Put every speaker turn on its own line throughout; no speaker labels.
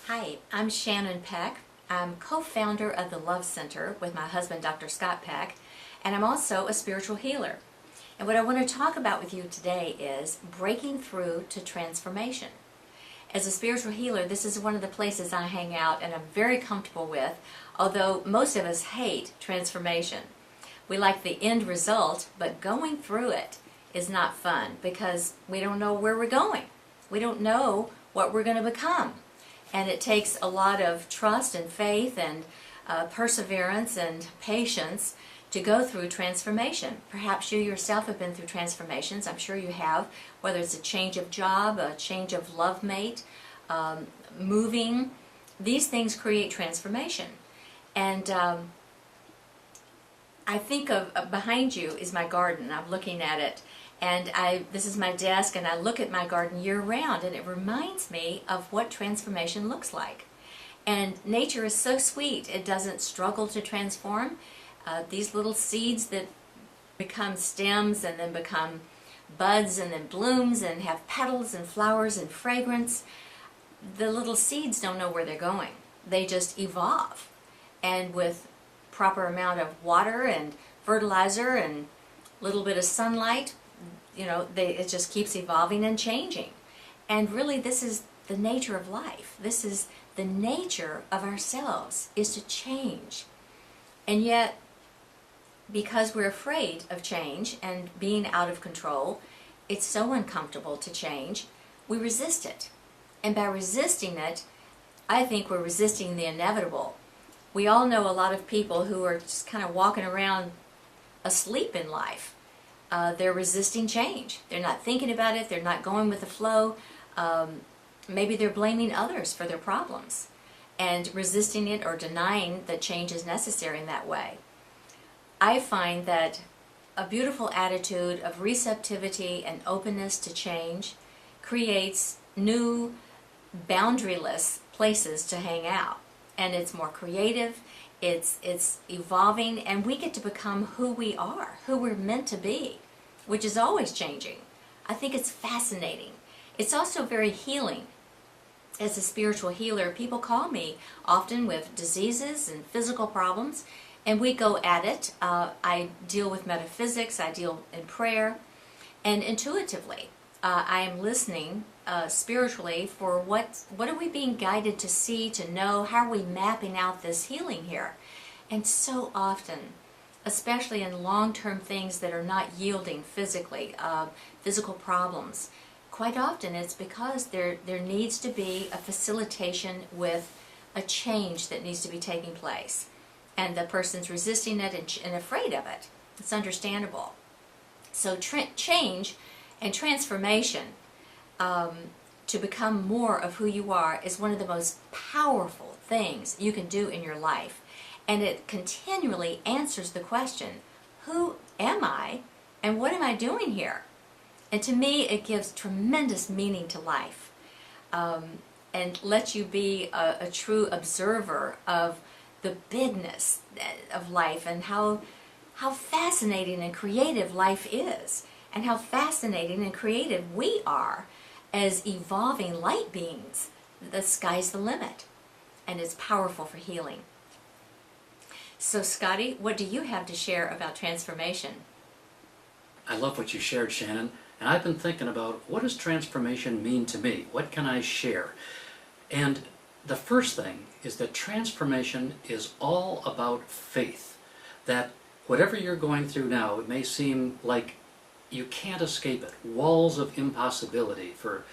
Hi, I'm Shannon Peck. I'm co-founder of the Love Center with my husband, Dr. Scott Peck, and I'm also a spiritual healer. And what I want to talk about with you today is breaking through to transformation. As a spiritual healer, this is one of the places I hang out and I'm very comfortable with, although most of us hate transformation. We like the end result, but going through it is not fun because we don't know where we're going. We don't know what we're going to become. And it takes a lot of trust and faith and perseverance and patience to go through transformation. Perhaps you yourself have been through transformations. I'm sure you have, whether it's a change of job, a change of love mate, moving. These things create transformation. And I think of behind you is my garden. I'm looking at it. And this is my desk, and I look at my garden year-round, and it reminds me of what transformation looks like. And nature is so sweet. It doesn't struggle to transform. These little seeds that become stems and then become buds and then blooms and have petals and flowers and fragrance, the little seeds don't know where they're going. They just evolve. And with proper amount of water and fertilizer and a little bit of sunlight, it just keeps evolving and changing. And really, this is the nature of life. This is the nature of ourselves, is to change. And yet, because we're afraid of change and being out of control, it's so uncomfortable to change, we resist it. And by resisting it, I think we're resisting the inevitable. We all know a lot of people who are just kind of walking around asleep in life. They're resisting change. They're not thinking about it. They're not going with the flow. Maybe they're blaming others for their problems and resisting it or denying that change is necessary in that way. I find that a beautiful attitude of receptivity and openness to change creates new, boundaryless places to hang out. And it's more creative. It's evolving, and we get to become who we are, who we're meant to be, which is always changing. I think it's fascinating. It's also very healing. As a spiritual healer, people call me often with diseases and physical problems, and we go at it. I deal with metaphysics, I deal in prayer, and intuitively, I am listening spiritually for what are we being guided to see, to know, how are we mapping out this healing here. And so often, especially in long-term things that are not yielding physically, physical problems, quite often it's because there needs to be a facilitation with a change that needs to be taking place. And the person's resisting it and afraid of it. It's understandable. So change and transformation to become more of who you are is one of the most powerful things you can do in your life. And it continually answers the question, who am I and what am I doing here? And to me, it gives tremendous meaning to life and lets you be a true observer of the bigness of life and how fascinating and creative life is, and how fascinating and creative we are as evolving light beings. The sky's the limit, and it's powerful for healing. So Scotty, what do you have to share about transformation?
I love what you shared, Shannon, and I've been thinking about, what does transformation mean to me? What can I share? And the first thing is that transformation is all about faith. That whatever you're going through now, it may seem like you can't escape it. Walls of impossibility for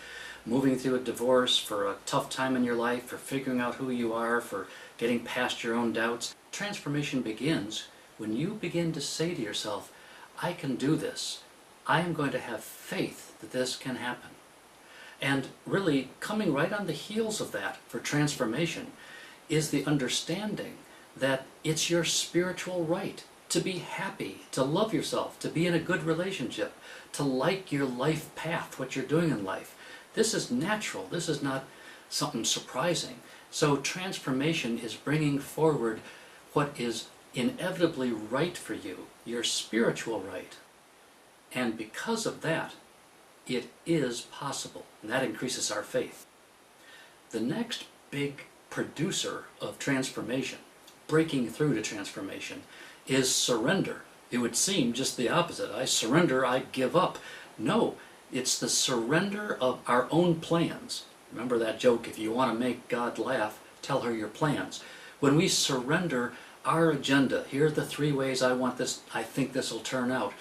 moving through a divorce, for a tough time in your life, for figuring out who you are, for getting past your own doubts. Transformation begins when you begin to say to yourself, I can do this. I am going to have faith that this can happen. And really, coming right on the heels of that for transformation is the understanding that it's your spiritual right to be happy, to love yourself, to be in a good relationship, to like your life path, what you're doing in life. This is natural. This is not something surprising. So transformation is bringing forward what is inevitably right for you, your spiritual right. And because of that, it is possible, and that increases our faith. The next big producer of transformation, breaking through to transformation, is surrender. It would seem just the opposite. I surrender, I give up. No, it's the surrender of our own plans. Remember that joke, if you want to make God laugh, tell her your plans. When we surrender our agenda, here are the 3 ways I want this, I think this will turn out,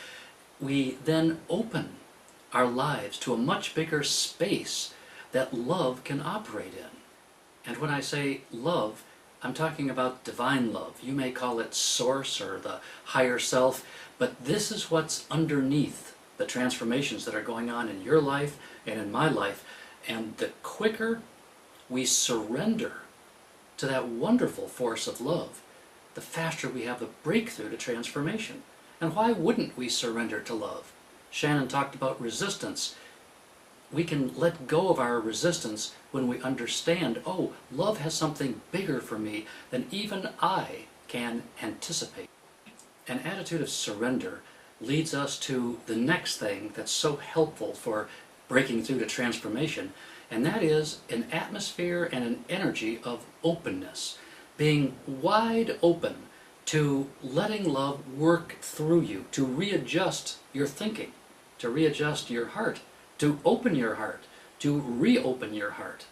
we then open our lives to a much bigger space that love can operate in. And when I say love, I'm talking about divine love. You may call it source or the higher self, but this is what's underneath the transformations that are going on in your life and in my life. And the quicker we surrender to that wonderful force of love, the faster we have a breakthrough to transformation. And why wouldn't we surrender to love? Shannon talked about resistance. We can let go of our resistance when we understand, oh, love has something bigger for me than even I can anticipate. An attitude of surrender leads us to the next thing that's so helpful for breaking through to transformation, and that is an atmosphere and an energy of openness, being wide open to letting love work through you, to readjust your thinking, to readjust your heart, to open your heart, to reopen your heart.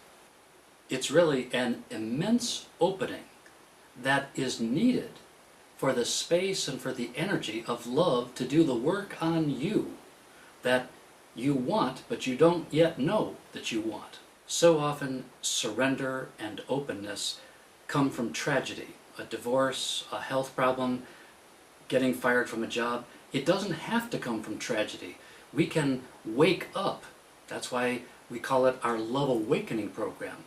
It's really an immense opening that is needed for the space and for the energy of love to do the work on you that you want, but you don't yet know that you want. So often, surrender and openness come from tragedy, a divorce, a health problem, getting fired from a job. It doesn't have to come from tragedy. We can wake up. That's why we call it our Love Awakening program.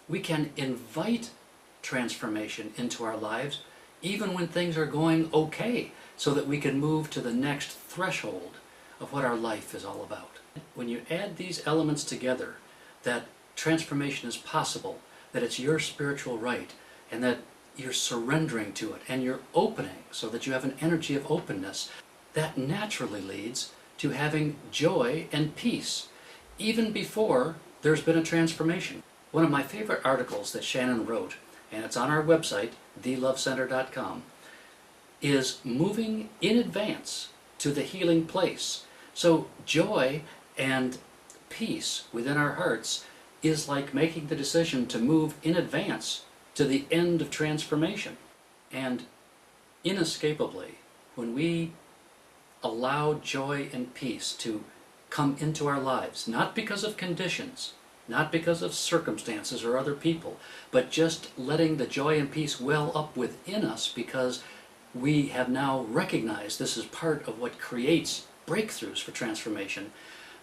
We can invite transformation into our lives even when things are going okay, so that we can move to the next threshold of what our life is all about. When you add these elements together, that transformation is possible, that it's your spiritual right, and that you're surrendering to it, and you're opening so that you have an energy of openness, that naturally leads to having joy and peace, even before there's been a transformation. One of my favorite articles that Shannon wrote, and it's on our website, thelovecenter.com, is moving in advance to the healing place. So joy and peace within our hearts is like making the decision to move in advance to the end of transformation. And inescapably, when we allow joy and peace to come into our lives, not because of conditions, not because of circumstances or other people, but just letting the joy and peace well up within us because we have now recognized this is part of what creates breakthroughs for transformation,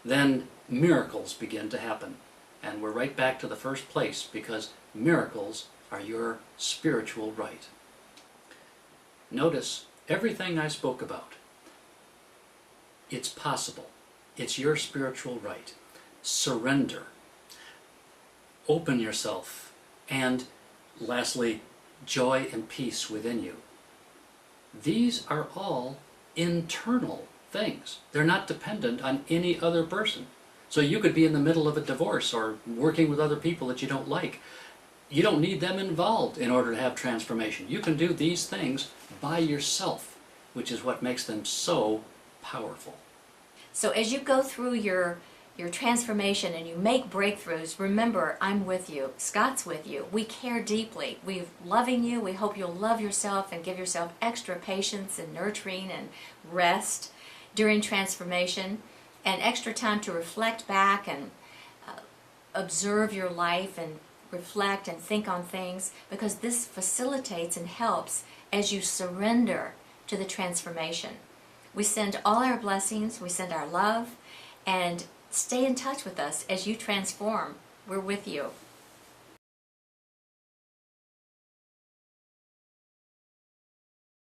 then miracles begin to happen. And we're right back to the first place, because miracles are your spiritual right. Notice everything I spoke about. It's possible. It's your spiritual right. Surrender. Open yourself. And lastly, joy and peace within you. These are all internal things. They're not dependent on any other person. So you could be in the middle of a divorce or working with other people that you don't like. You don't need them involved in order to have transformation. You can do these things by yourself, which is what makes them so powerful.
So as you go through your transformation and you make breakthroughs, remember, I'm with you. Scott's with you. We care deeply. We're loving you. We hope you'll love yourself and give yourself extra patience and nurturing and rest during transformation, and extra time to reflect back and observe your life and reflect and think on things, because this facilitates and helps as you surrender to the transformation. We send all our blessings, we send our love, and stay in touch with us as you transform. We're with you.